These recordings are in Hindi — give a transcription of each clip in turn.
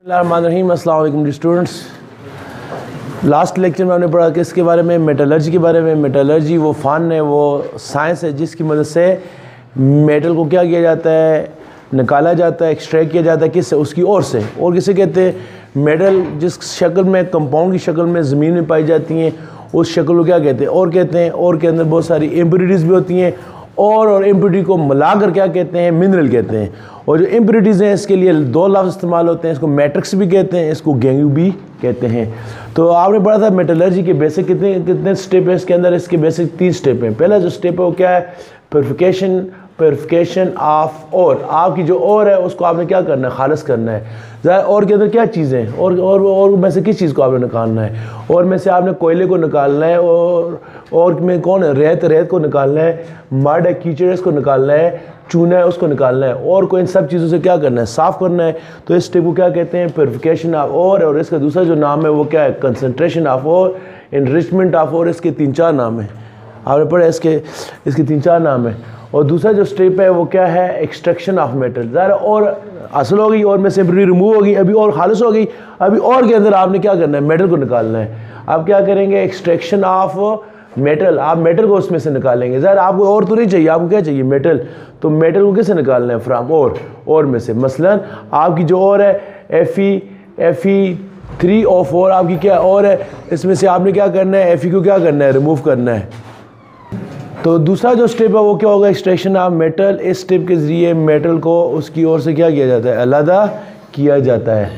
रहीम अस्सलाम वालेकुम स्टूडेंट्स। लास्ट लेक्चर में हमने पढ़ा कि इसके बारे में मेटलर्जी के बारे में। मेटलर्जी वो फ़न है, वो साइंस है जिसकी मदद से मेटल को क्या किया जाता है, निकाला जाता है, एक्सट्रैक्ट किया जाता है। किससे? उसकी ओर से। और किसे कहते हैं? मेटल जिस शक्ल में, कंपाउंड की शक्ल में ज़मीन में पाई जाती हैं उस शक्ल को क्या कहते हैं? और कहते हैं। और के अंदर बहुत सारी इम्प्योरिटीज़ भी होती हैं और इम्प्योरिटी को मिलाकर क्या कहते हैं? मिनरल कहते हैं। और जो इम्प्योरिटीज़ हैं इसके लिए दो लफ्ज़ इस्तेमाल होते हैं, इसको मैट्रिक्स भी कहते हैं, इसको गैंगू भी कहते हैं। तो आपने पढ़ा था मेटलर्जी के बेसिक कितने स्टेप है इसके अंदर। इसके बेसिक 3 स्टेप हैं। पहला जो स्टेप है वो क्या है? प्योरिफिकेशन ऑफ और। आपकी जो और है उसको आपने क्या करना है? खालिस करना है। ज़रा और के अंदर क्या चीज़ें हैं? और में से किस चीज़ को आपने निकालना है? और में से आपने कोयले को निकालना है। और में कौन है? रेत को निकालना है। मड है, कीचड़ इसको निकालना है। चूना है उसको निकालना है। और को इन सब चीज़ों से क्या करना है? साफ़ करना है। तो इस स्टेप को क्या कहते हैं? प्योरिफिकेशन ऑफ और इसका दूसरा जो नाम है वो क्या है? कंसनट्रेशन ऑफ और, इनरिचमेंट ऑफ और। इसके 3-4 नाम हैं। आपने पढ़ा इसके 3-4 नाम है। और दूसरा जो स्टेप है वो क्या है? Extraction of metal. ज़रा और हासिल हो गई और में से रिमूव हो गई, अभी और खालिश हो गई। अभी और के अंदर आपने क्या करना है? मेटल को निकालना है। आप क्या करेंगे? Extraction of metal. आप मेटल को उसमें से निकालेंगे। ज़रा आपको और तो नहीं चाहिए, आपको क्या चाहिए? मेटल। तो मेटल को कैसे निकालना है? फ्राम और में से। मसलन आपकी जो और है Fe3O4 आपकी क्या और है, इसमें से आपने क्या करना है? Fe को क्या करना है? रिमूव करना है। तो दूसरा जो स्टेप है वो क्या होगा? Extraction of metal. इस स्टेप के ज़रिए मेटल को उसकी ओर से क्या किया जाता है? अलहदा किया जाता है।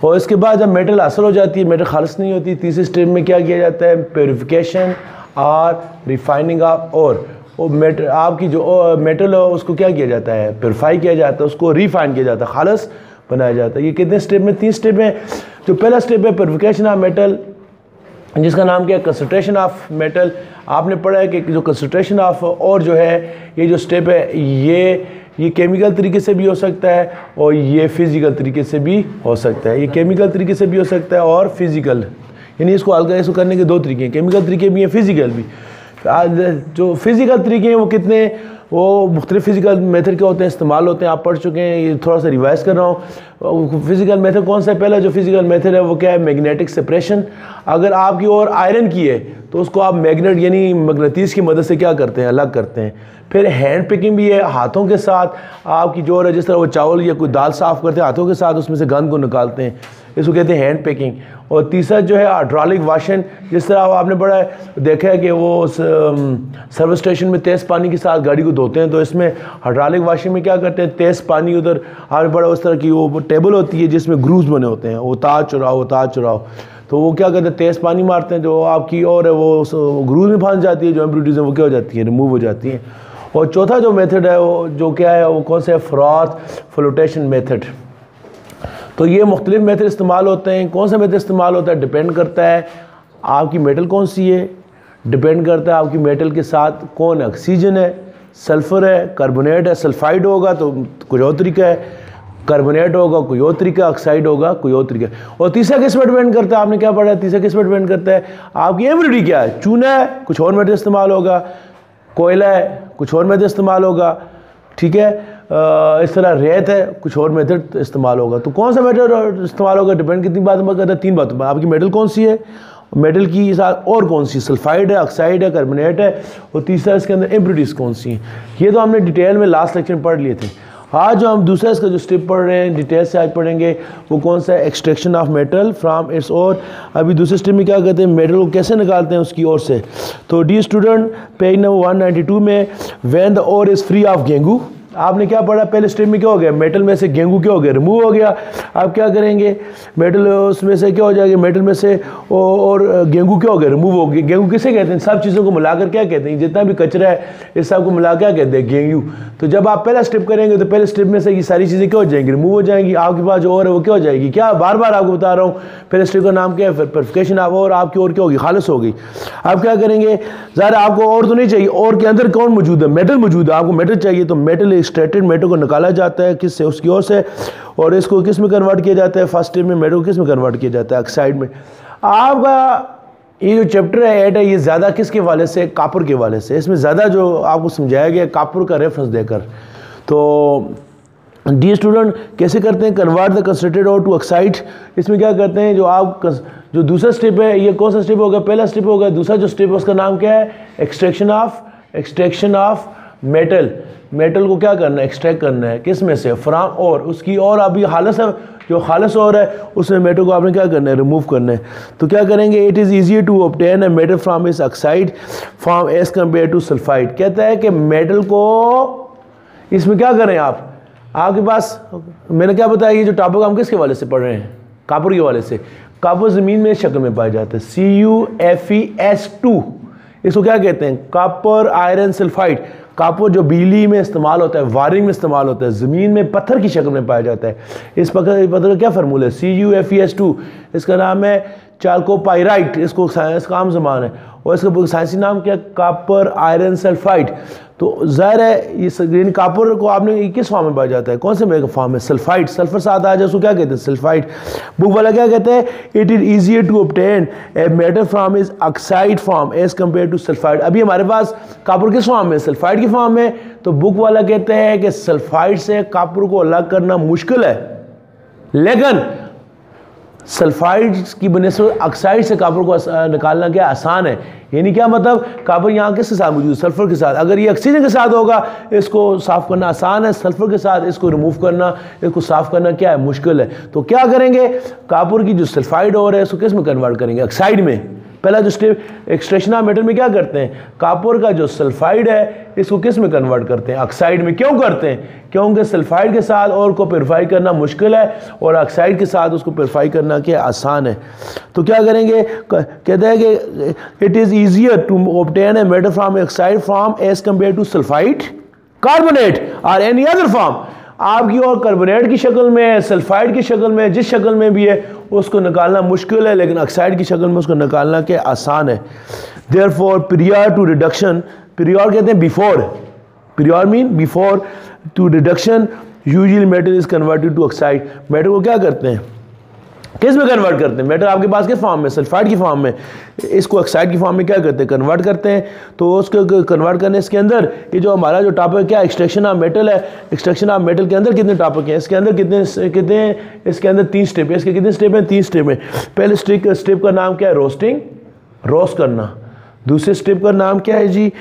और इसके बाद जब मेटल हासिल हो जाती है, मेटल खालिश नहीं होती, तीसरे स्टेप में क्या किया जाता है? प्योरिफिकेशन और रिफाइनिंग ऑफ और मेटल। आपकी जो मेटल है उसको क्या किया जाता है? प्योरीफाई किया जाता है, उसको रिफाइन किया जाता है, खालिश बनाया जाता है। ये कितने स्टेप में? 3 स्टेप में। जो पहला स्टेप है प्योरिफिकेशन ऑफ मेटल, जिसका नाम क्या है? Concentration of metal. आपने पढ़ा है कि जो कंसंट्रेशन ऑफ और जो है, ये जो स्टेप है ये केमिकल तरीके से भी हो सकता है और ये फिज़िकल तरीके से भी हो सकता है। ये केमिकल तरीके से भी हो सकता है और फिज़िकल, यानी इसको इसको करने के 2 तरीके हैं। केमिकल तरीके भी हैं, फिज़िकल भी। जो फिज़िकल तरीके हैं वो कितने, वो मुख्तलिफ फ़िज़िकल मेथड के होते हैं, इस्तेमाल होते हैं। आप पढ़ चुके हैं, ये थोड़ा सा रिवाइज़ कर रहा हूँ। फ़िज़िकल मेथड कौन सा है? पहला जो फ़िज़िकल मेथड है वो क्या है? Magnetic separation. अगर आपकी और आयरन की है तो उसको आप मैग्नेट यानी मकनातीस की मदद से क्या करते हैं? अलग करते हैं। फिर हैंड पिकिंग भी है, हाथों के साथ आपकी जो है, जिस तरह वो चावल या कोई दाल साफ़ करते हैं हाथों के साथ, उसमें से गंद को निकालते हैं, इसको कहते हैं हैंड पिकिंग। और तीसरा जो है हाइड्रोलिक वॉशिंग। जिस तरह आपने बड़ा देखा है कि वो सर्विस स्टेशन में तेज़ पानी के साथ गाड़ी को धोते हैं, तो इसमें हाइड्रोलिक वॉशिंग में क्या करते हैं? तेज़ पानी उधर आपने बड़ा उस तरह की वो टेबल होती है जिसमें ग्रूव्स बने होते हैं, उतार चढ़ाओ। तो वो क्या करते हैं? तेज़ पानी मारते हैं, जो आपकी और है वो ग्रूव में फंस जाती है, जो इम्प्योरिटीज़ हैं वो क्या हो जाती है? रिमूव हो जाती हैं। और चौथा जो मेथड है वो जो क्या है, वो कौन सा है? Froth flotation method. तो ये मुख्तलिफ मेथड इस्तेमाल होते हैं। कौन सा मेथड इस्तेमाल होता है? डिपेंड करता है आपकी मेटल कौन सी है, डिपेंड करता है आपकी मेटल के साथ कौन है, ऑक्सीजन है, सल्फ़र है, कार्बोनेट है। सल्फाइड होगा तो कुछ और तरीका है, कार्बोनेट होगा कोई और तरीका, ऑक्साइड होगा कोई और तरीका। और तीसरा किस पर डिपेंड करता है? आपने क्या पढ़ा है? तीसरा किस पर डिपेंड करता है? आपकी इम्प्योरिटी क्या है? चूना है, कुछ और मेथड इस्तेमाल होगा। कोयला है, कुछ और मेथड इस्तेमाल होगा। ठीक है, इस तरह रेत है, कुछ और मेथड इस्तेमाल होगा। तो कौन सा मेथड इस्तेमाल होगा? डिपेंड कितनी बात में करता है? 3 बातों पर। आपकी मेटल कौन सी है, मेटल की साथ और कौन सी? सल्फाइड है, ऑक्साइड है, कार्बोनेट है। और तीसरा इसके अंदर इम्प्योरिटीज़ कौन सी हैं। ये तो हमने डिटेल में लास्ट लेक्चर में पढ़ लिए थे। आज जो हम दूसरा इसका जो स्टेप पढ़ रहे हैं, डिटेल से आज पढ़ेंगे, वो कौन सा है? Extraction of metal from it's और। अभी दूसरे स्टेप में क्या कहते हैं? मेटल को कैसे निकालते हैं उसकी ओर से। तो डी स्टूडेंट, पेज नंबर 192 में, when the ore is free of gangue. आपने क्या पढ़ा? पहले स्टेप में क्या हो गया? मेटल में से गेंगू क्या हो गया? रिमूव हो गया। आप क्या करेंगे? मेटल उसमें से क्या हो जाएगा? मेटल में से और गेंगू क्या हो गया? रिमूव हो गया। गेंगू किसे कहते हैं? सब चीज़ों को मिलाकर क्या कहते हैं? जितना भी कचरा है इस सब को मिला क्या कहते हैं? गेंगू। तो जब आप पहला स्टेप करेंगे तो पहले स्टेप में से ये सारी चीज़ें क्या हो जाएंगी? रिमूव हो जाएंगी। आपके पास जो और है वो क्या हो जाएगी? क्या बार बार आपको बता रहा हूँ, पहले स्टेप का नाम क्या है? प्योरिफिकेशन ऑफ और। आपकी और क्या होगी? खालिश हो गई। आप क्या करेंगे? ज़रा आपको और तो नहीं चाहिए, और के अंदर कौन मौजूद है? मेटल मौजूद है। आपको मेटल चाहिए तो मेटल एक्सट्रैक्टेड मेटल को निकाला जाता है, किससे? उसकी ओर से। और इसको किस में कन्वर्ट किया जाता है? फर्स्ट स्टेप में मेटल को किस में कन्वर्ट किया जाता है? ऑक्साइड में। आपका ये जो चैप्टर है 8 है, ये ज़्यादा किसके वाले से? कापर के वाले से। इसमें ज़्यादा जो आपको समझाया गया कापर का रेफरेंस देकर। तो डी स्टूडेंट कैसे करते हैं, कन्वर्ट द कंसंट्रेटेड और टू ऑक्साइड। इसमें क्या करते हैं, जो दूसरा स्टेप है, ये कौन सा स्टेप होगा, पहला स्टेप होगा। दूसरा जो स्टेप है उसका नाम क्या है, एक्सट्रैक्शन ऑफ मेटल को क्या करना है, एक्सट्रैक्ट करना है, किस में से, फ्रॉम और उसकी, और अभी हालस है जो खालस और है उसमें मेटल को आपने क्या करना है, रिमूव करना है। तो क्या करेंगे, it is easier to obtain a metal from its oxide from as compare to sulphide. कहता है कि मेटल को इसमें क्या करें आपके पास, मैंने क्या बताया, ये जो टॉपिक हम किसके वाले से पढ़ रहे हैं, कॉपर के वाले से। कॉपर ज़मीन में इस शक्ल में पाया जाता है, CuFeS2, इसको क्या कहते हैं, कॉपर आयरन सल्फाइड। कॉपर जो बिजली में इस्तेमाल होता है, वायरिंग में इस्तेमाल होता है, ज़मीन में पत्थर की शक्ल में पाया जाता है। इस पत्थर का क्या फार्मूला है, CuFeS2, इसका नाम है चाल्कोपाइराइट, इसको साइंस का आम ज़बान है, और इसका साइंसी नाम क्या, कॉपर आयरन सल्फाइड। तो ज़ाहिर है ये ग्रीन कॉपर को आपने किस फॉर्म में पाया जाता है, कौन से मेरे फॉर्म में, सल्फाइड, सल्फर साथ आ जाए उसको क्या कहते हैं, सल्फाइड। बुक वाला क्या कहते हैं, it is easier to obtain a metal from is oxide form as compare to sulphide. अभी हमारे पास कॉपर किस फॉर्म में, सल्फाइड की फॉर्म में। तो बुक वाला कहते हैं कि सल्फाइड से कॉपर को अलग करना मुश्किल है, लेकिन सल्फाइड की बनस्बत ऑक्साइड से कॉपर को निकालना क्या आसान है। यानी क्या मतलब, कॉपर यहाँ किसके साथ मौजूद, सल्फर के साथ। अगर ये ऑक्सीजन के साथ होगा इसको साफ़ करना आसान है, सल्फर के साथ इसको रिमूव करना, इसको साफ़ करना क्या है, मुश्किल है। तो क्या करेंगे, कॉपर की जो सल्फाइड और है उसको किस में कन्वर्ट करेंगे, ऑक्साइड में। पहला जो स्टेप एक्सट्रैक्शन ऑफ मेटल में क्या करते हैं, कॉपर का जो सल्फाइड है इसको किस में कन्वर्ट करते हैं, ऑक्साइड में। क्यों करते हैं, क्योंकि सल्फाइड के साथ और को प्योरीफाई करना मुश्किल है और ऑक्साइड के साथ उसको प्योरीफाई करना क्या आसान है। तो क्या करेंगे, कहते हैं कि it is easier to obtain a metal from oxide from as compare to sulphide carbonate और एनी अदर फॉर्म। आपकी और कार्बोनेट की शक्ल में, सल्फाइड की शक्ल में, जिस शक्ल में भी है उसको निकालना मुश्किल है, लेकिन ऑक्साइड की शक्ल में उसको निकालना क्या आसान है। Therefore period to reduction, period कहते हैं before, period mean before to reduction usually metal is converted to oxide. Metal को क्या करते हैं, किस में कन्वर्ट करते हैं, मेटल आपके पास किस फॉर्म में, सल्फाइड की फॉर्म में, इसको ऑक्साइड की फॉर्म में क्या करते हैं, कन्वर्ट करते हैं। तो उसको कन्वर्ट करने इसके अंदर ये जो हमारा जो टॉपिक क्या एक्सट्रैक्शन ऑफ मेटल है, एक्सट्रैक्शन ऑफ मेटल के अंदर कितने टॉपिक हैं, इसके अंदर कितने इसके अंदर 3 स्टेप है। इसके कितने स्टेप हैं, 3 स्टेप हैं। पहले स्टेप का नाम क्या है, रोस्टिंग, रोस्ट करना। दूसरे स्टेप का नाम क्या है जी,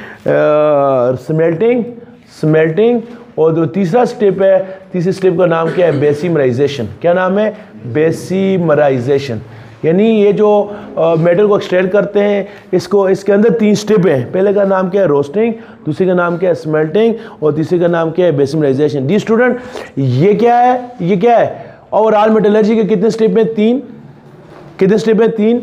स्मेल्टिंग। और जो तीसरा स्टेप है, तीसरे स्टेप का नाम क्या है, बेसिमराइजेशन। क्या नाम है, बेसिमराइजेशन। यानी ये जो मेटल को एक्सट्रैक्ट करते हैं इसको, इसके अंदर 3 स्टेप हैं। पहले का नाम क्या है, रोस्टिंग, दूसरे का नाम क्या है, स्मेल्टिंग, और तीसरे का नाम क्या है, बेसिमराइजेशन। डी स्टूडेंट ये क्या है, ओवरऑल मेटलर्जी के कितने स्टेप हैं, 3। कितने स्टेप हैं, 3।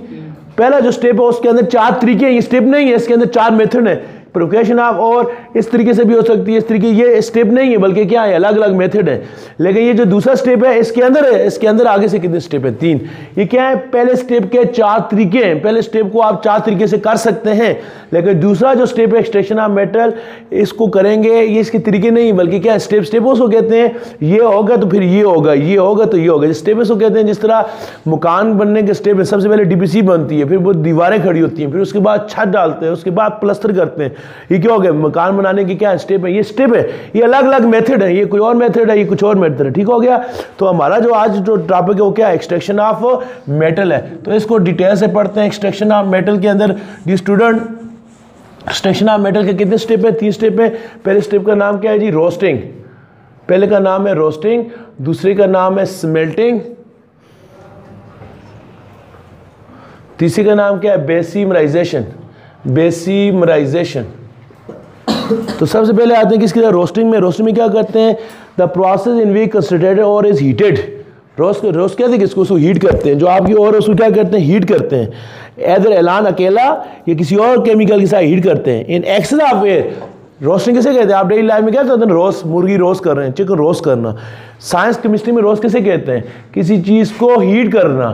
पहला जो स्टेप है उसके अंदर 4 तरीके हैं, ये स्टेप नहीं है, इसके अंदर 4 मेथड है। प्रोकेशन ऑफ और इस तरीके से भी हो सकती है, इस तरीके, ये स्टेप नहीं है बल्कि क्या है, अलग अलग मेथड है। लेकिन ये जो दूसरा स्टेप है इसके अंदर है, इसके अंदर आगे से कितने स्टेप है, 3। ये क्या है, पहले स्टेप के 4 तरीके हैं। पहले स्टेप को आप 4 तरीके से कर सकते हैं, लेकिन दूसरा जो स्टेप है एक्सट्रैक्शन ऑफ मेटल, इसको करेंगे, ये इसके तरीके नहीं बल्कि क्या स्टेप उसको कहते हैं, ये होगा तो फिर ये होगा, ये होगा तो ये होगा। स्टेप उसको कहते हैं, जिस तरह मकान बनने के स्टेप में सबसे पहले DPC बनती है, फिर वो दीवारें खड़ी होती हैं, फिर उसके बाद छत डालते हैं, उसके बाद प्लस्तर करते हैं। ये क्या हो गया, मकान बनाने की क्या स्टेप है, ये स्टेप है। ये अलग अलग मेथड है, ये कोई और मेथड है, ये कुछ और मेथड है। ठीक हो गया। तो हमारा जो आज जो टॉपिक है वो क्या है, एक्सट्रैक्शन ऑफ मेटल है। तो इसको डिटेल से पढ़ते हैं। एक्सट्रैक्शन ऑफ मेटल के अंदर दी स्टूडेंट, एक्सट्रैक्शन ऑफ मेटल के कितने स्टेप है, 3 स्टेप है। पहले स्टेप का नाम क्या है जी, रोस्टिंग। पहले का नाम है रोस्टिंग, दूसरे का नाम है स्मेल्टिंग, तीसरे का नाम क्या है, बेसिमराइजेशन। तो सबसे पहले आते हैं किसकी, रोस्टिंग में। रोस्टिंग में क्या करते हैं, the process in which concentrated और इज हीटेड। रोस्ट कहते हैं किसको, उसको हीट करते हैं। जो आपकी और उसको क्या करते हैं, हीट करते हैं। एदर एलान अकेला या किसी और केमिकल के साथ हीट करते हैं। In excess of air, roasting किसे कहते हैं, आप डेली लाइफ में क्या कहते हैं, रोस्ट, मुर्गी रोस्ट कर रहे हैं, चिकन रोस्ट करना। साइंस केमिस्ट्री में रोस्ट किसे कहते हैं, किसी चीज़ को हीट करना।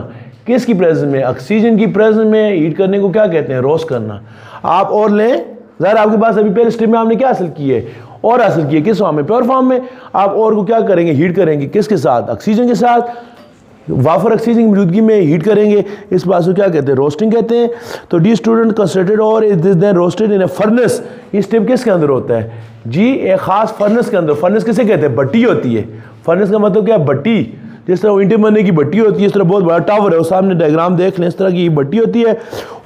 किसकी प्रेजेंस में, ऑक्सीजन की प्रेजेंस में हीट करने को क्या कहते हैं, रोस्ट करना। आप और लें, ज़रा आपके पास अभी पहले स्टेप में आपने क्या हासिल की है, और हासिल की है किस फॉर्म में, प्योर फॉर्म में। आप और को क्या करेंगे, हीट करेंगे, किसके साथ, ऑक्सीजन के साथ। वाफर ऑक्सीजन की मौजूदगी में हीट करेंगे, इस बात को क्या कहते हैं, रोस्टिंग कहते हैं। तो डी स्टूडेंट कंसंट्रेटेड और is then roasted in a furnace, ये स्टेप किसके अंदर होता है जी? एक खास फर्नेस के अंदर। फर्नेस किसे कहते हैं? भट्टी होती है। फर्नेस का मतलब क्या है? भट्टी। जिस तरह ईंटें बनने की भट्टी होती है, इस तरह बहुत बड़ा टावर है, वो सामने डायग्राम देख लें, इस तरह की भट्टी होती है।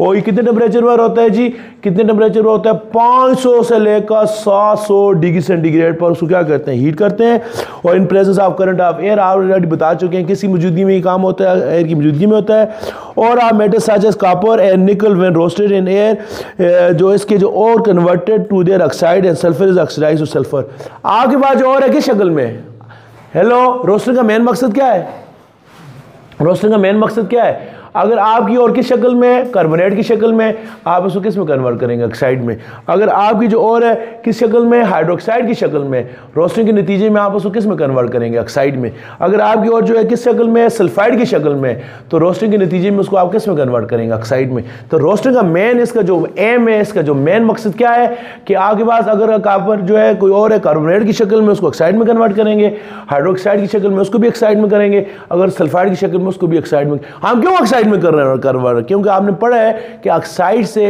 और ये कितने टेम्परेचर पर होता है जी? कितने टेम्परेचर पर होता है? 500 से लेकर 700 डिग्री सेंटीग्रेड पर उसको क्या करते हैं? हीट करते हैं। और in presence of current of air आप ऑलरेडी बता चुके हैं किसकी मौजूदगी में ये काम होता है? एयर की मौजूदगी में होता है। और आप metal such as copper and nickel when roasted in air, जो इसके जो और converted to their oxide and sulphur is oxidised to sulphur. आपके पास जो और है किस शक्ल में? हेलो, रोस्टिंग का मेन मकसद क्या है? रोस्टिंग का मेन मकसद क्या है? अगर आपकी और किस शक्ल में? कार्बोनेट की शक्ल में। आप उसको किस में कन्वर्ट करेंगे? ऑक्साइड में। अगर आपकी जो और है किस शक्ल में? हाइड्रोक्साइड की शक्ल में। रोस्टिंग के नतीजे में आप उसको किस में कन्वर्ट करेंगे? ऑक्साइड में। अगर आपकी और जो है किस शक्ल में? सल्फाइड की शक्ल में। तो रोस्टिंग के नतीजे में उसको आप किस में कन्वर्ट करेंगे? ऑक्साइड में। तो रोस्टिंग का मेन, इसका जो एम है, इसका जो मेन मकसद क्या है कि आपके पास अगर कॉपर जो है कोई और है कार्बोनेट की शक्ल में, उसको ऑक्साइड में कन्वर्ट करेंगे। हाइड्रोक्साइड की शक्ल में उसको भी ऑक्साइड में करेंगे। अगर सल्फाइड की शक्ल में उसको भी ऑक्साइड में। हम क्यों ऑक्साइड में कर रहे हैं? क्योंकि आपने पढ़ा है कि ऑक्साइड से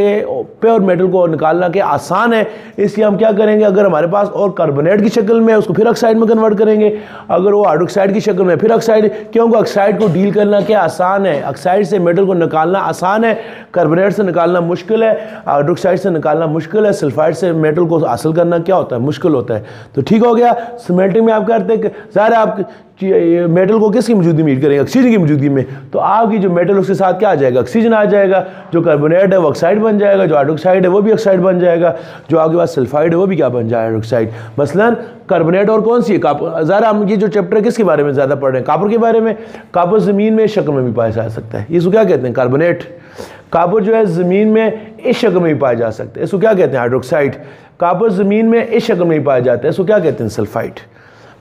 प्योर मेटल को निकालना के आसान है, इसलिए हम क्या करेंगे? अगर हमारे पास और कार्बोनेट की शक्ल में, उसको फिर ऑक्साइड में कन्वर्ट करेंगे। अगर वो हाइड्रोक्साइड की शक्ल में, फिर ऑक्साइड। क्योंकि ऑक्साइड को डील करना क्या आसान है? ऑक्साइड से मेटल को निकालना आसान है, कार्बोनेट से निकालना मुश्किल है, हाइड्रोक्साइड से निकालना मुश्किल है, सल्फाइड से मेटल को हासिल करना क्या होता है? मुश्किल होता है। तो ठीक हो गया। स्मेल्टिंग में आप करते हैं ज़ाहिर है आप मेटल को किसकी मौजूदगी में हीट करेंगे? ऑक्सीजन की मौजूदगी में। तो आपकी जो मेटल उसके साथ क्या आ जाएगा? ऑक्सीजन आ जाएगा। जो कार्बोनेट है वो ऑक्साइड बन जाएगा, जो हाइड्रोक्साइड है वो भी ऑक्साइड बन जाएगा, जो आपके पास सल्फाइड है वो भी क्या बन जाएगा? हाइड्रोक्साइड। मसलन कार्बोनेट और कौन सी है? कॉपर। ज़रा हम ये जो चैप्टर किसके बारे में ज़्यादा पढ़ रहे हैं? कॉपर के बारे में। कॉपर ज़मीन में इस शक्ल में भी पाया जा सकता है। इसको क्या कहते हैं? कार्बोनेट। कॉपर जो है ज़मीन में इस शक्ल में भी पाया जा सकता है। इसको क्या कहते हैं? हाइड्रोक्साइड। कॉपर ज़मीन में इस शक्ल में भी पाया जाता है। इसको क्या कहते हैं? सल्फाइड।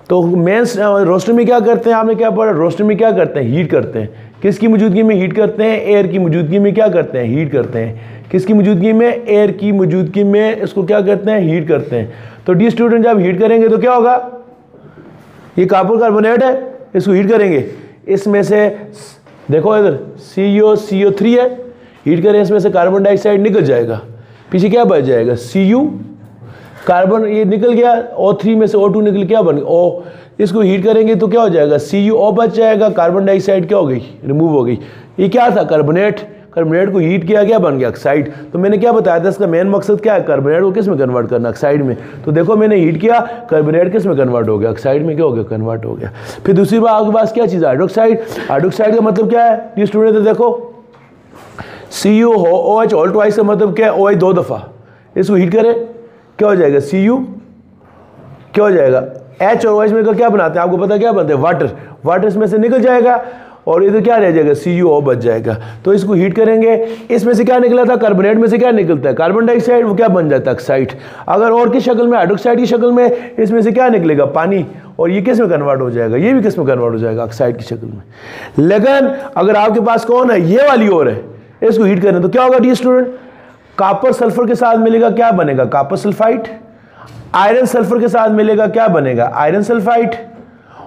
तो मेन रोस्टिंग में क्या करते हैं? आपने क्या पढ़ा? रोस्टिंग में क्या करते हैं? हीट करते हैं। किसकी मौजूदगी में हीट करते हैं? एयर की मौजूदगी में क्या करते हैं? हीट करते हैं। किसकी मौजूदगी में? एयर की मौजूदगी में इसको क्या करते हैं? हीट करते हैं। तो डी स्टूडेंट जब हीट करेंगे तो क्या होगा? ये कॉपर कार्बोनेट है, इसको हीट करेंगे। इसमें से देखो इधर CO3 है, हीट करें, इसमें से कार्बन डाइऑक्साइड निकल जाएगा, पीछे क्या बच जाएगा? Cu। कार्बन ये निकल गया, O3 में से O2 निकल, क्या बन गया? O। इसको हीट करेंगे तो क्या हो जाएगा? CuO बच जाएगा, कार्बन डाइऑक्साइड क्या हो गई? रिमूव हो गई। ये क्या था? कार्बोनेट। कार्बोनेट को हीट किया, क्या बन गया? ऑक्साइड। तो मैंने क्या बताया था? इसका मेन मकसद क्या है? कार्बोनेट को किस में कन्वर्ट करना? ऑक्साइड में। तो देखो मैंने हीट किया, कार्बोनेट किस में कन्वर्ट हो गया? ऑक्साइड में क्या हो गया? कन्वर्ट हो गया। फिर दूसरी बात आपके पास क्या चीज़ है? हाइड्रोक्साइड। हाइड्रोक्साइड का मतलब क्या है? ये स्टूडेंट देखो, CuOH ऑल ट्वाइस का मतलब क्या है? OH 2 दफ़ा। इसको हीट करें, क्या हो जाएगा? Cu। क्या हो जाएगा? H और OH में क्या बनाते हैं? आपको पता क्या बनते हैं? वाटर। वाटर इसमें से निकल जाएगा और इधर क्या रह जाएगा? CuO बच जाएगा। तो इसको हीट करेंगे, इसमें से क्या निकला था? कार्बोनेट में से क्या निकलता है? Carbon dioxide. वो क्या बन जाता है? ऑक्साइड। अगर और किस शक्ल में? हाइड्रोक्साइड की शक्ल में। इसमें से क्या निकलेगा? पानी। और ये किस में कन्वर्ट हो जाएगा? ये भी किस में कन्वर्ट हो जाएगा? ऑक्साइड की शक्ल में। लेकिन अगर आपके पास कौन है? ये वाली और है, इसको हीट करें तो क्या होगा डी स्टूडेंट? कॉपर सल्फर के साथ मिलेगा, क्या बनेगा? Copper sulphide. आयरन सल्फर के साथ मिलेगा, क्या बनेगा? Iron sulphide.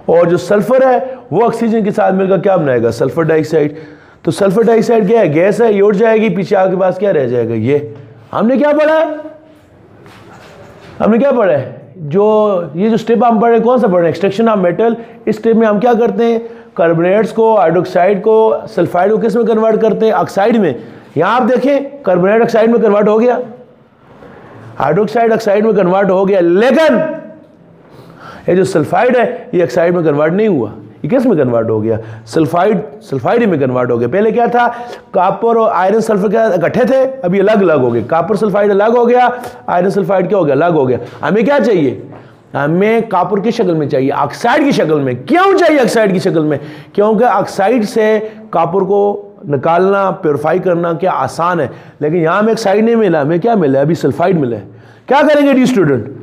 और जो सल्फर है वो ऑक्सीजन के साथ मिलकर क्या बनाएगा? Sulphur dioxide. तो सल्फर डाइऑक्साइड क्या है? गैस है, ये उड़ जाएगी, पीछे आपके पास क्या रह जाएगा? ये। हमने क्या पढ़ा है? हमने क्या पढ़ा है? जो ये जो स्टेप हम पढ़ रहे हैं, कौन सा पढ़ रहे हैं? Extraction of metal. इस स्टेप में हम क्या करते हैं? कार्बोनेट्स को, हाइड्रोक्साइड को, सल्फाइड को किस में कन्वर्ट करते हैं? ऑक्साइड में। यहाँ आप देखें, कार्बोनेट ऑक्साइड में कन्वर्ट हो गया, हाइड्रोक्साइड ऑक्साइड में कन्वर्ट हो गया, लेकिन ये जो सल्फाइड है ये ऑक्साइड में कन्वर्ट नहीं हुआ। ये किस में कन्वर्ट हो गया? सल्फाइड में कन्वर्ट हो गया। पहले क्या था? कॉपर और आयरन सल्फर क्या इकट्ठे थे, अभी अलग अलग हो गए। कॉपर सल्फाइड अलग हो गया, आयरन सल्फाइड क्या हो गया? अलग हो गया। हमें क्या चाहिए? हमें कॉपर की शक्ल में चाहिए, ऑक्साइड की शक्ल में। क्यों चाहिए ऑक्साइड की शक्ल में? क्योंकि ऑक्साइड से कॉपर को निकालना, प्योरीफाई करना क्या आसान है। लेकिन यहाँ हमें ऑक्साइड नहीं मिला, हमें क्या मिला? अभी सल्फाइड मिला है। क्या करेंगे डी स्टूडेंट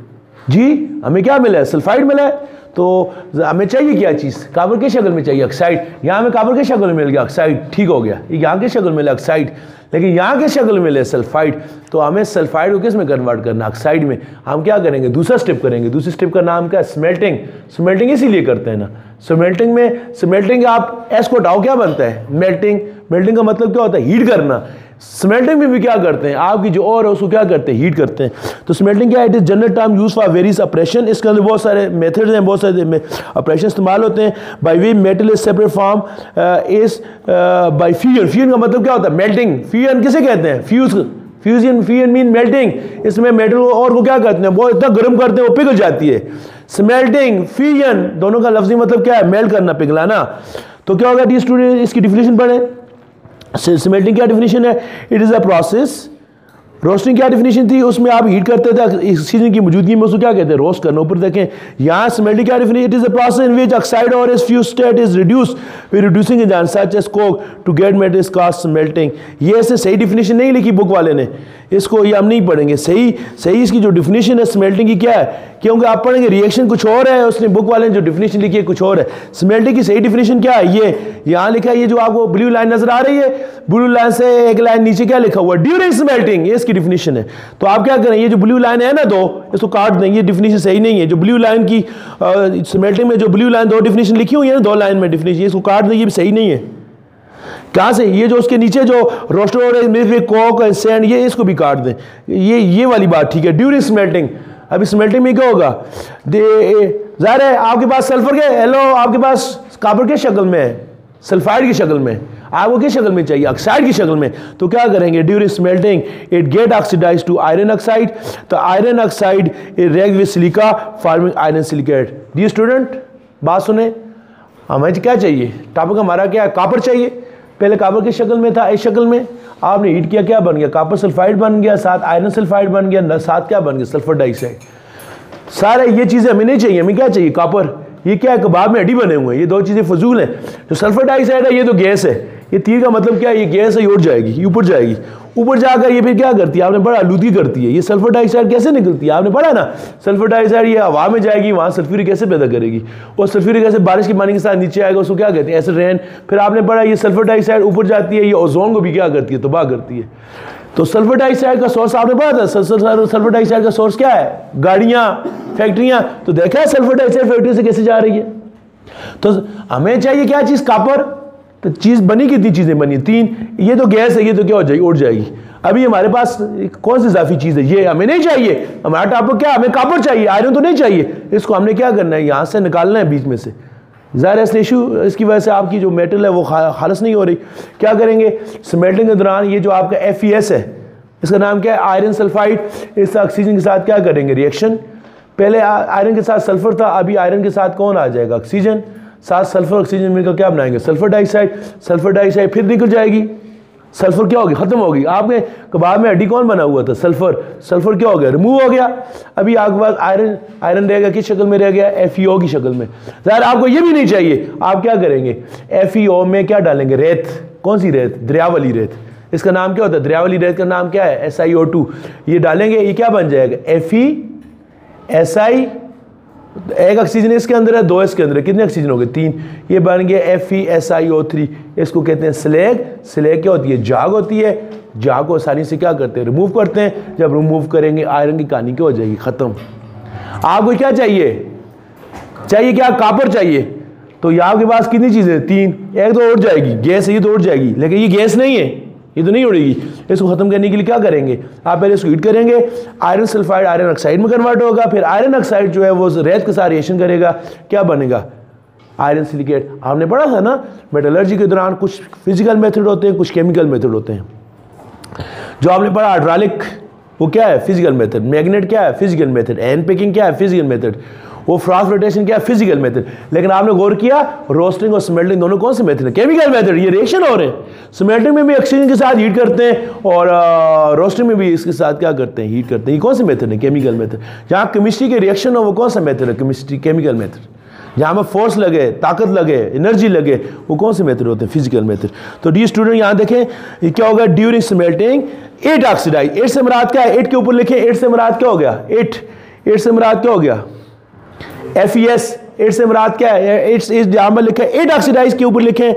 जी? हमें क्या मिला है? सल्फाइड मिला है। तो हमें चाहिए क्या चीज़? कॉपर की शक्ल में चाहिए ऑक्साइड। यहाँ हमें कॉपर की शक्ल में मिल गया ऑक्साइड, ठीक हो गया। यहाँ की शक्ल में मिला ऑक्साइड, लेकिन यहाँ की शक्ल में मिले सल्फाइड। तो हमें सल्फाइड को किस में कन्वर्ट करना? ऑक्साइड में। हम क्या करेंगे? दूसरा स्टेप करेंगे। दूसरे स्टेप का नाम क्या है? स्मेल्टिंग। स्मेल्टिंग इसीलिए करते हैं ना, स्मेल्टिंग में, स्मेल्टिंग आप एस को हटाओ, क्या बनता है? मेल्टिंग। मेल्टिंग का मतलब क्या होता है? हीट करना। स्मेल्टिंग में भी क्या करते हैं, आपकी जो और है उसको क्या करते हैं, हीट करते हैं। तो स्मेल्टिंग क्या है, it is general term use for various operation. इसके अंदर बहुत सारे मेथड्स हैं, बहुत सारे ऑपरेशन इस्तेमाल होते हैं। By way metal is separate from is by fusion. Fusion का मतलब क्या होता है, मेल्टिंग। फ्यूजन किसे कहते हैं, फ्यूजन मीन मेल्टिंग। इसमें मेटल को और को क्या करते हैं, बहुत इतना गर्म करते हैं वो पिघल जाती है। स्मेल्टिंग, फ्यूजन, दोनों का लफ्जी मतलब क्या है, मेल्ट करना, पिघलाना। तो क्या होगा डी स्टूडेंट, इसकी डिफिनेशन पढ़े। स्मेल्टिंग क्या डिफिनेशन है, it is a process. Roasting क्या डिफिनेशन थी, उसमें आप हीट करते थे, ऑक्सीजन की मौजूदगी में उसको क्या कहते हैं, रोस्ट करना। ऊपर देखें यहाँ स्मेल्टिंग क्या definition, it is a process in which oxide ore is fuse state is reduced with reducing agent such as coke to get metal is called smelting. ये ऐसे सही डिफिनेशन नहीं लिखी बुक वाले ने, इसको ये हम नहीं पढ़ेंगे। सही इसकी जो डिफिनेशन है स्मेल्टिंग की क्या है, क्योंकि आप पढ़ेंगे रिएक्शन कुछ और है, उसने बुक वाले ने जो डिफिनेशन लिखी है कुछ और है। स्मेल्टिंग की सही डिफिनेशन क्या है, ये यहाँ लिखा है, ये जो आपको ब्लू लाइन नजर आ रही है, ब्लू लाइन से एक लाइन नीचे क्या लिखा हुआ, ड्यूरिंग स्मेल्टिंग, ये इसकी डिफिनेशन है। तो आप क्या करें, ये जो ब्लू लाइन है ना दो, इसको काट दें, ये डिफिनेशन सही नहीं है। जो ब्लू लाइन की स्मेल्टिंग में जो ब्लू लाइन दो डिफिनेशन लिखी हुई है ना, दो लाइन में डिफिनेशन, इसको काट दें, ये भी सही नहीं है। कहाँ से, ये जो उसके नीचे जो रोस्टर हो रहे हैं कोक सैंड, ये इसको भी काट दें, ये वाली बात ठीक है। ड्यूरिंग स्मेल्टिंग, अभी स्मेल्टिंग में क्या होगा, जाहिर है आपके पास सल्फर के, हेलो आपके पास कॉपर के शक्ल में है, सल्फाइड की शक्ल में, आपको किस शक्ल में चाहिए, ऑक्साइड की शक्ल में। तो क्या करेंगे, during smelting it get oxidize to iron oxide. तो iron oxide react with silica forming iron silicate. The student बात सुने, हमें क्या चाहिए, टॉपिक हमारा क्या है, कॉपर चाहिए। पहले कॉपर की शक्ल में था, इस शक्ल में आपने हीट किया, क्या बन गया, कॉपर सल्फाइड बन गया, साथ आयरन सल्फाइड बन गया, साथ क्या बन गया, सल्फर डाइऑक्साइड। सारे ये चीज़ें हमें नहीं चाहिए, हमें क्या चाहिए, कॉपर। ये क्या है, कबाब में हड्डी बने हुए हैं, ये दो चीज़ें फजूल हैं। जो सल्फर डाइऑक्साइड है ये तो गैस है, ये तीर का मतलब क्या है, ये गैस है, ये उड़ जाएगी, ये ऊपर जाएगी, ऊपर जाकर ये फिर क्या करती है, आपने पढ़ा आलूदगी करती है। ये सल्फर डाइऑक्साइड कैसे निकलती है, आपने पढ़ा ना, सल्फर डाइऑक्साइड ये हवा में जाएगी, वहाँ सल्फ्यूरिक एसिड पैदा करेगी, और सल्फ्यूरिक एसिड बारिश के पानी के साथ नीचे आएगा, उसको क्या कहते हैं, एसिड रेन। फिर आपने पढ़ा ये सल्फर डाइऑक्साइड ऊपर जाती है, ये ओजोन को भी क्या करती है, तबाह करती है। तो सल्फर डाइऑक्साइड का सोर्स आपने पढ़ा था, सल्फर डाइऑक्साइड का सोर्स क्या है, गाड़ियाँ, फैक्ट्रियाँ। तो देखा है सल्फर डाइऑक्साइड फैक्ट्री से कैसे जा रही है। तो हमें चाहिए क्या चीज़, कॉपर। तो चीज़ बनी, कितनी चीज़ें बनी, तीन। ये तो गैस है, ये तो क्या हो जाएगी, उड़ जाएगी। अभी हमारे पास कौन सी इजाफी चीज़ है, ये हमें नहीं चाहिए। हमारा टॉपिक क्या, हमें कॉपर चाहिए, आयरन तो नहीं चाहिए। इसको हमने क्या करना है, यहाँ से निकालना है बीच में से। ज़ाहिर है इशू, इसकी वजह से आपकी जो मेटल है वो खालस नहीं हो रही। क्या करेंगे, स्मेल्टिंग के दौरान ये जो आपका FeS है, इसका नाम क्या है, आयरन सल्फाइड, इस ऑक्सीजन के साथ क्या करेंगे, रिएक्शन। पहले आयरन के साथ सल्फर था, अभी आयरन के साथ कौन आ जाएगा, ऑक्सीजन। साथ सल्फर ऑक्सीजन मिलकर क्या बनाएंगे, सल्फर डाइऑक्साइड। सल्फर डाइऑक्साइड फिर निकल जाएगी, सल्फर क्या होगी, खत्म होगी। आपके कबाब में हड्डी कौन बना हुआ था, सल्फर। सल्फर क्या हो गया, रिमूव हो गया। अभी आपके पास आयरन रहेगा, किस शक्ल में रह गया, FeO की शक्ल में। ज़ाहिर आपको ये भी नहीं चाहिए, आप क्या करेंगे, FeO में क्या डालेंगे, रेत। कौन सी रेत, दरिया वाली रेत। इसका नाम क्या होता है, दरिया वाली रेत का नाम क्या है, SiO2। ये डालेंगे, ये क्या बन जाएगा, FeSi। एक ऑक्सीजन इसके अंदर है, दो इसके अंदर है, कितने ऑक्सीजन हो गए, तीन। ये बन गया FeSiO3। इसको कहते हैं स्लैग। स्लैग क्या होती है, जाग होती है। जाग को आसानी से क्या करते हैं, रिमूव करते हैं। जब रिमूव करेंगे आयरन की कहानी क्या हो जाएगी, खत्म। आपको क्या चाहिए, क्या, कॉपर चाहिए। तो यहाँ के पास कितनी चीज़ें, तीन। एक तो उड़ जाएगी, गैस है, ये तो उड़ जाएगी, लेकिन ये गैस नहीं है, ये तो नहीं उड़ेगी। इसको खत्म करने के लिए क्या करेंगे, आप पहले इसको हीट करेंगे, आयरन सल्फाइड आयरन ऑक्साइड में कन्वर्ट होगा। फिर आयरन ऑक्साइड जो है वो रेत के साथ रिएक्शन करेगा, क्या बनेगा, आयरन सिलिकेट। आपने पढ़ा था ना मेटलर्जी के दौरान, कुछ फिजिकल मेथड होते हैं, कुछ केमिकल मेथड होते हैं। जो आपने पढ़ा हाइड्रोलिक, वो क्या है, फिजिकल मेथड। मैग्नेट क्या है, फिजिकल मेथड। हैंड पिकिंग क्या है, फिजिकल मेथड। वो फ्रास्ट रोटेशन क्या है, फिजिकल मेथड। लेकिन आपने गौर किया, रोस्टिंग और स्मेल्टिंग दोनों कौन से मेथड है, केमिकल मेथड। ये रिएक्शन हो रहे हैं। स्मेल्टिंग में भी ऑक्सीजन के साथ हीट करते हैं, और रोस्टिंग में भी इसके साथ क्या करते हैं, हीट करते हैं। ये कौन से मेथड है, केमिकल मेथड। जहाँ केमिस्ट्री के रिएक्शन हो वो कौन सा मेथड है, केमिस्ट्री, केमिकल मेथड। जहाँ में फोर्स लगे, ताकत लगे, एनर्जी लगे, वो कौन से मेथड होते हैं, फिजिकल मेथड। तो डी स्टूडेंट यहाँ देखें, ये क्या होगा, during smelting it oxidise. It से मुराद क्या है, इट के ऊपर लिखें, इट से मुराद क्या हो गया, इट से मुराद क्या हो गया, FeS। इट से मुराद क्या है, इट्स जहाँ पर लिखे इट ऑक्सीडाइज के ऊपर लिखें,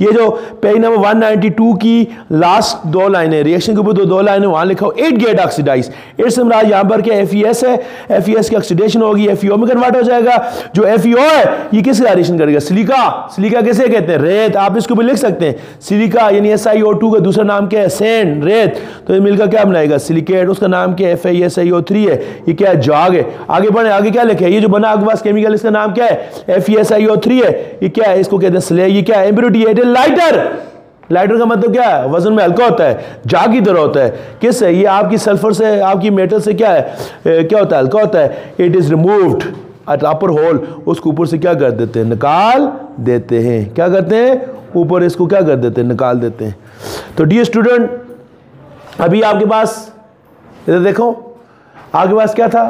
ये जो पेज नंबर 192 की लास्ट दो लाइनें, रिएक्शन के ऊपर दो लाइनें वहां लिखा हो 8 गेट ऑक्सीडाइज। इट्स मराज यहां पर क्या FeS है, FeS की ऑक्सीडेशन होगी, FeO में कन्वर्ट हो जाएगा। जो FeO है ये किसका रिएक्शन करेगा? सिलिका। सिलिका किसे कहते हैं? रेत। आप इसको भी लिख सकते हैं सिलिका यानी SiO2 का दूसरा नाम क्या है? सैंड, रेत। तो ये मिलकर क्या बनाएगा? सिलिकेट। उसका नाम क्या है? FeSiO3 है। ये क्या है? जाग है। आगे बढ़े, आगे क्या लिखे? ये जो बना आपके पास केमिकल इसका नाम क्या है? FeSiO3 है। ये क्या है? इसको कहते हैं स्ले। ये क्या है? इम्प्योरिटी है। लाइटर। लाइटर का मतलब क्या है? वजन में हल्का होता है, जाग की तरह होता है। किस है? ये आपकी सल्फर से, आपकी मेटल से क्या है, क्या होता है? हल्का होता है। It is removed at upper hole. उसको ऊपर से क्या कर देते हैं? निकाल देते हैं। क्या करते हैं? ऊपर इसको क्या कर देते हैं? निकाल देते हैं। तो डियर स्टूडेंट, अभी आपके पास इधर देखो, आपके पास क्या था?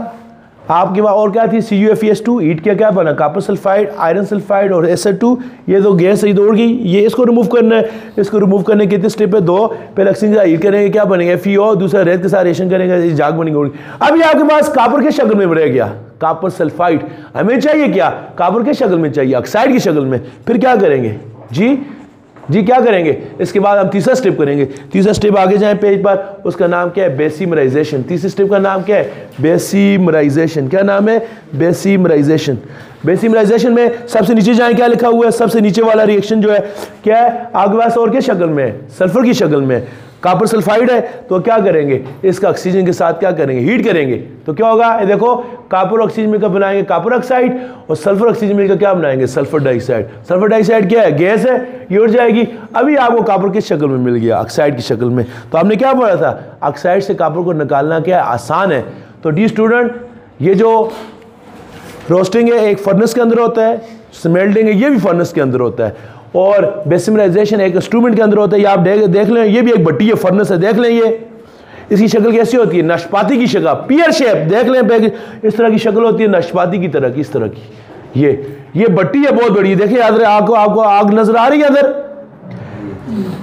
आपके पास और क्या थी? CuFeS2। ईट क्या बना? कॉपर सल्फाइड, आयरन सल्फाइड और SL2। ये तो गैस इधर उड़ गई। ये इसको रिमूव करना है। इसको रिमूव करने के कितने स्टेप है? 2। पहले ऑक्सीजन के साथ हीट करेंगे, क्या बनेगा? FeO। दूसरा रेत के साथ रिएक्शन करेंगे, जाग बनेगी। अब ये आपके पास कॉपर के शक्ल में रह गया, कॉपर सल्फाइड। हमें चाहिए क्या? कॉपर के शक्ल में चाहिए, ऑक्साइड की शक्ल में। फिर क्या करेंगे जी क्या करेंगे? इसके बाद हम तीसरा स्टेप करेंगे। तीसरा स्टेप आगे जाएं पेज पर, उसका नाम क्या है? बेसिमराइजेशन। तीसरे स्टेप का नाम क्या है? बेसिमराइजेशन। क्या नाम है? बेसिमराइजेशन। बेसिमराइजेशन में सबसे नीचे जाएं, क्या लिखा हुआ है? सबसे नीचे वाला रिएक्शन जो है क्या है आपके पास? और क्या शक्ल में है? सल्फर की शक्ल में। कॉपर सल्फाइड है तो क्या करेंगे? इसका ऑक्सीजन के साथ क्या करेंगे? हीट करेंगे। तो क्या होगा? ये देखो, कॉपर ऑक्सीजन मिलकर बनाएंगे कॉपर ऑक्साइड, और सल्फर ऑक्सीजन मिलकर क्या बनाएंगे? Sulphur dioxide. सल्फर डाइऑक्साइड क्या है? गैस है, ये उड़ जाएगी। अभी आपको कॉपर किस शक्ल में मिल गया? ऑक्साइड की शक्ल में। तो आपने क्या पढ़ा था? ऑक्साइड से कॉपर को निकालना क्या है? आसान है। तो डी स्टूडेंट, ये जो रोस्टिंग है एक फर्नेस के अंदर होता है, स्मेल्टिंग है ये भी फर्नेस के अंदर होता है, और बेसिमराइजेशन एक इंस्ट्रूमेंट के अंदर होता है। ये आप देख लें, ये भी एक भट्टी है, फर्नेस है। देख लें ये इसकी शक्ल कैसी होती है? नाशपाती की शक्ल, पियर शेप। देख लें इस तरह की शक्ल होती है, नाशपाती की तरह की, इस तरह की। ये भट्टी है बहुत बड़ी। देखिए याद रहे, आपको आग नजर आ रही है इधर?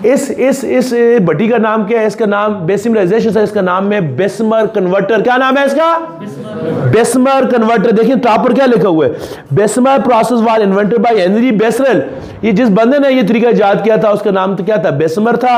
इस भट्टी का नाम क्या है? इसका नाम बेसिमराइजेशन है। इसका नाम है बेसमर कन्वर्टर। क्या नाम है इसका? बेसमर कन्वर्टर। देखिए टॉप पर क्या लिखा हुआ है? Bessemer process was invented by Henry Bessemer. ये जिस बंदे ने ये तरीका इजाद किया था उसका नाम तो क्या था? बेसमर था।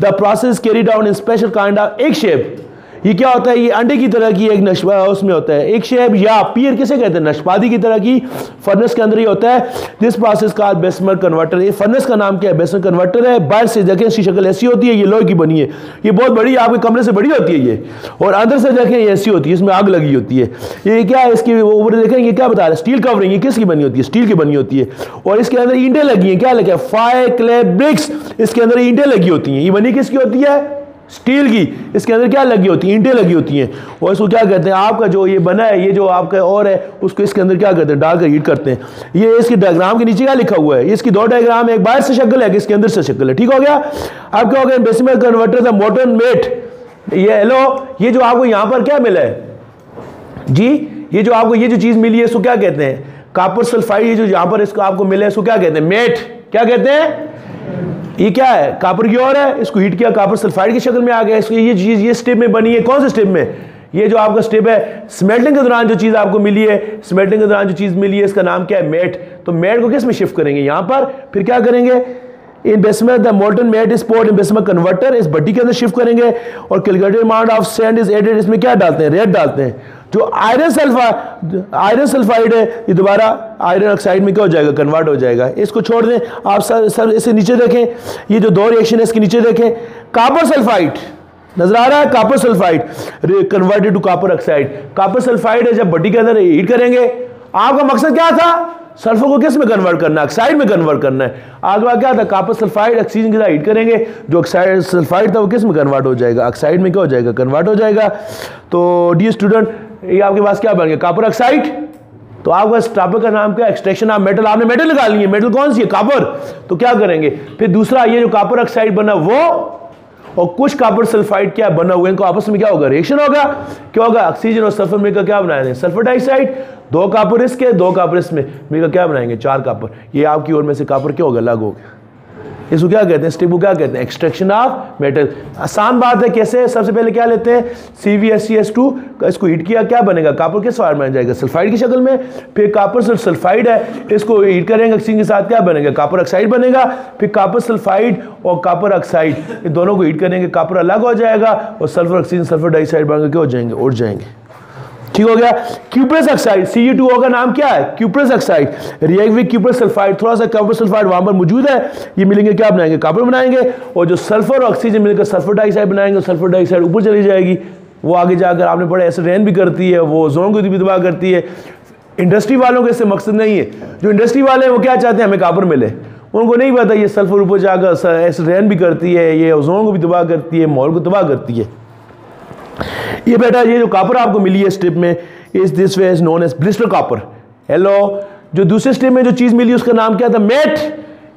The process carried out in special kind of egg shape. ये क्या होता है? ये अंडे की तरह की एक नशा उसमें होता है, एक शेप, या पियर किसे कहते हैं? नशपाती की तरह की फर्नेस के अंदर ही होता है। दिस प्रोसेस का बेसमर कन्वर्टर। ये फर्नेस का नाम क्या है? बेसमर कन्वर्टर है। बाहर से देखें इसकी शक्ल ऐसी होती है, ये लोहे की बनी है, ये बहुत बड़ी, आपके कमरे से बड़ी होती है ये। और अंदर से देखें ये ऐसी होती है, इसमें आग लगी होती है। ये क्या है? इसकी ऊपर देखें ये क्या बता रहा है? Steel covering. ये किसकी बनी होती है? स्टील की बनी होती है। और इसके अंदर ईंटें लगी हैं। क्या लगे? Fire clay bricks. इसके अंदर ईंटें लगी होती हैं। ये बनी किसकी होती है? स्टील की। इसके अंदर क्या लगी होती है? ईंटें लगी होती हैं। और इसको क्या कहते हैं? आपका जो ये बना है, ये जो आपका और है, उसको इसके अंदर क्या करते हैं? डालकर हीट करते हैं। ये इसकी डायग्राम के नीचे क्या लिखा हुआ है? इसकी दो डायग्राम है, एक बाहर से शक्ल है, इसके अंदर से शक्ल है। ठीक हो गया? अब क्या हो गया? बेसिमर कन्वर्टर था मोटन मेट। ये हेलो, ये जो आपको यहां पर क्या मिला है जी? ये जो आपको ये जो चीज मिली है इसको क्या कहते हैं? Copper sulphide. ये जो यहां पर इसको आपको मिला है इसको क्या कहते हैं? मेट। क्या कहते हैं? ये क्या है? कॉपर की और है, इसको हीट किया, कॉपर सल्फाइड की शक्ल में आ गया। इसको ये चीज ये स्टेप में बनी है। कौन से स्टेप में? ये जो आपका स्टेप है स्मेल्टिंग के दौरान जो चीज आपको मिली है, स्मेल्टिंग के दौरान जो चीज मिली है इसका नाम क्या है? मेट। तो मेट को किस में शिफ्ट करेंगे? यहां पर। फिर क्या करेंगे? In Bessemer the molten matte is poured in Bessemer converter. इस भट्टी के अंदर शिफ्ट करेंगे और calculated amount of sand is added. इसमें क्या डालते हैं? रेत डालते हैं। जो आयरन सल्फाइड है ये दोबारा आयरन ऑक्साइड में क्या हो जाएगा? कन्वर्ट हो जाएगा। इसको छोड़ दें आप सर इसे नीचे देखें, ये जो दो रिएक्शन है इसके नीचे देखें। कॉपर सल्फाइड नजर आ रहा है? Copper sulphide converted to copper oxide. Copper sulphide है, जब भट्टी के अंदर हीट करेंगे, आपका मकसद क्या था? सल्फर को किस में कन्वर्ट करना है? ऑक्साइड में कन्वर्ट करना है। आगे क्या था? कॉपर सल्फाइड ऑक्सीजन के साथ हीट करेंगे, जो ऑक्साइड सल्फाइड था वो किस में कन्वर्ट हो जाएगा? ऑक्साइड में क्या हो जाएगा? कन्वर्ट हो जाएगा। तो डियर स्टूडेंट, ये आपके पास क्या बन गया? Copper oxide. तो आपका इस टॉपिक का नाम क्या? Extraction of metal. आपने मेटल निकालनी है, मेटल कौन सी है? कॉपर। तो क्या करेंगे? फिर दूसरा ये जो कॉपर ऑक्साइड बना वो और कुछ कॉपर सल्फाइड क्या बना हुआ, इनको आपस में क्या होगा? रिएक्शन होगा। क्या होगा? ऑक्सीजन और सल्फर मिलकर क्या बनाएंगे? Sulphur dioxide. दो कॉपर इसके, दो कॉपर इसमें मिलकर क्या बनाएंगे? 4 कॉपर। ये आपकी ओर में से कॉपर क्या होगा? अलग हो गया। इसको क्या कहते हैं, स्टेप को क्या कहते हैं, एक्सट्रैक्शन ऑफ मेटल। आसान बात है, कैसे, सबसे पहले क्या लेते हैं, CvSCS2, इसको हीट किया, क्या बनेगा, कॉपर किस फॉर्म में आ जाएगा, सल्फाइड की शक्ल में। फिर कॉपर सल्फाइड है, इसको हीट करेंगे ऑक्सीजन के साथ, क्या बनेगा, कॉपर ऑक्साइड बनेगा। फिर कॉपर सल्फाइड और कॉपर ऑक्साइड, ये दोनों को हीट करेंगे, कॉपर अलग हो जाएगा और सल्फर ऑक्सीजन सल्फर डाइऑक्साइड बनकर क्या हो जाएंगे, उड़ जाएंगे। ठीक हो गया। क्यूप्रस ऑक्साइड, Cu2O का नाम क्या है, cuprous oxide, react with cuprous sulphide, थोड़ा सा कॉपर सल्फाइड वहां पर मौजूद है, ये मिलेंगे क्या बनाएंगे, कॉपर बनाएंगे। और जो सल्फर और ऑक्सीजन मिलकर सल्फर डाइऑक्साइड बनाएंगे, सल्फर डाइऑक्साइड ऊपर चली जाएगी, वो आगे जाकर आपने पढ़ा एसिड रेन भी करती है, वो ओजोन को भी तबाह करती है। इंडस्ट्री वालों के इससे मकसद नहीं है, जो इंडस्ट्री वाले हैं वो क्या चाहते हैं, हमें कॉपर मिले, उनको नहीं पता ये सल्फर ऊपर जाकर एसिड रेन भी करती है, ये ओजोन को भी तबाह करती है, माहौल को तबाह करती है। ये बेटा ये जो कॉपर आपको मिली है स्ट्रिप में, इस this way is known as blister copper. Hello, जो दूसरे स्टेप में जो चीज मिली उसका नाम क्या था, मेट।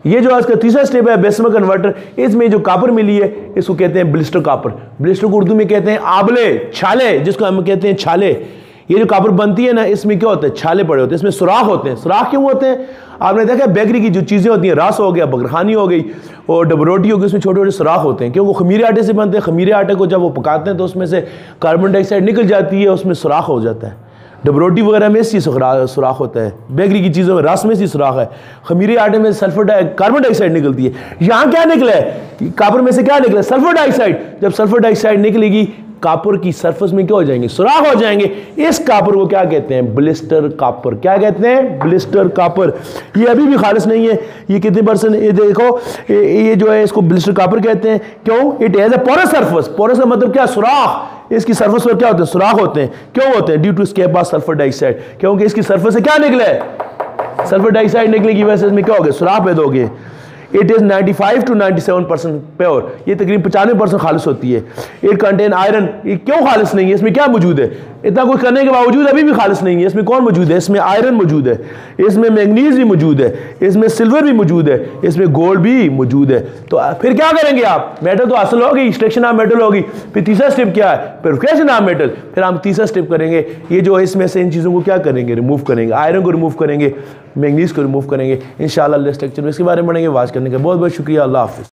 ये जो आज का तीसरा स्टेप है बेसिमल कन्वर्टर, इसमें जो कॉपर मिली है इसको कहते हैं ब्लिस्टर कॉपर। ब्लिस्टर को उर्दू में कहते हैं आबले, छाले, जिसको हम कहते हैं छाले। ये जो कॉपर बनती है ना, इसमें क्या होता है, छाले पड़े होते हैं, इसमें सुराख होते हैं। सुराख क्यों होते हैं, आपने देखा बेकरी की जो चीज़ें होती हैं, रस हो गया, बकरखानी हो गई और डबरोटी हो गई, उसमें छोटे छोटे सुराख होते हैं, क्योंकि खमीरे आटे से बनते हैं। खमीरे आटे को जब वो पकाते हैं तो उसमें से कार्बन डाइऑक्साइड निकल जाती है, उसमें सुराख हो जाता है। डबरोटी वगैरह में इसी सुराख होता है, बेकरी की चीज़ों में रस में इसी सुराख है, खमीरे आटे में कार्बन डाइऑक्साइड निकलती है। यहाँ क्या निकला है, कॉपर में से क्या निकला, सल्फर डाइऑक्साइड। जब सल्फर डाइऑक्साइड निकलेगी, कॉपर की सरफेस में क्या हो जाएंगे, सुराख हो जाएंगे। इस कॉपर को क्या कहते हैं, ब्लिस्टर कॉपर। क्या कहते हैं, ब्लिस्टर कॉपर। ये अभी भी खालिस नहीं है, ये कितने परसेंट, ये देखो, ये जो है इसको ब्लिस्टर कॉपर कहते हैं। क्यों, it has a porous surface. Porous का मतलब क्या, सुराख। इसकी सरफेस पर क्या होते हैं, सुराख होते हैं। क्यों होते हैं, ड्यू टू इसके पास सल्फर डाइऑक्साइड, क्योंकि इसकी सरफेस से क्या निकले, सल्फर डाइऑक्साइड निकले की वजह से इसमें क्या हो गया, सुराख पैदा हो गए। इट इज 95 to 97% प्योर, ये तकरीबन 95% खालिस होती है। इट कंटेन आयरन, ये क्यों खालिस नहीं है, इसमें क्या मौजूद है, इतना कुछ करने के बावजूद अभी भी खालिस नहीं है। इसमें कौन मौजूद है, इसमें आयरन मौजूद है, इसमें मैग्नीज भी मौजूद है, इसमें सिल्वर भी मौजूद है, इसमें गोल्ड भी मौजूद है। तो फिर क्या करेंगे आप, मेटल तो हासिल होगी, एक्सट्रैक्शन ऑफ मेटल होगी। फिर तीसरा स्टेप क्या है, प्यूरिफिकेशन ऑफ मेटल। फिर हम तीसरा स्टेप करेंगे, ये जो इसमें से इन चीज़ों को क्या करेंगे, रिमूव करेंगे, आयरन को रिमूव करेंगे, मैग्नीज को रिमूव करेंगे। इंशाल्लाह नेक्स्ट लेक्चर में इसके बारे में पढ़ेंगे। वाच करने का बहुत बहुत शुक्रिया। अल्लाह हाफिज़।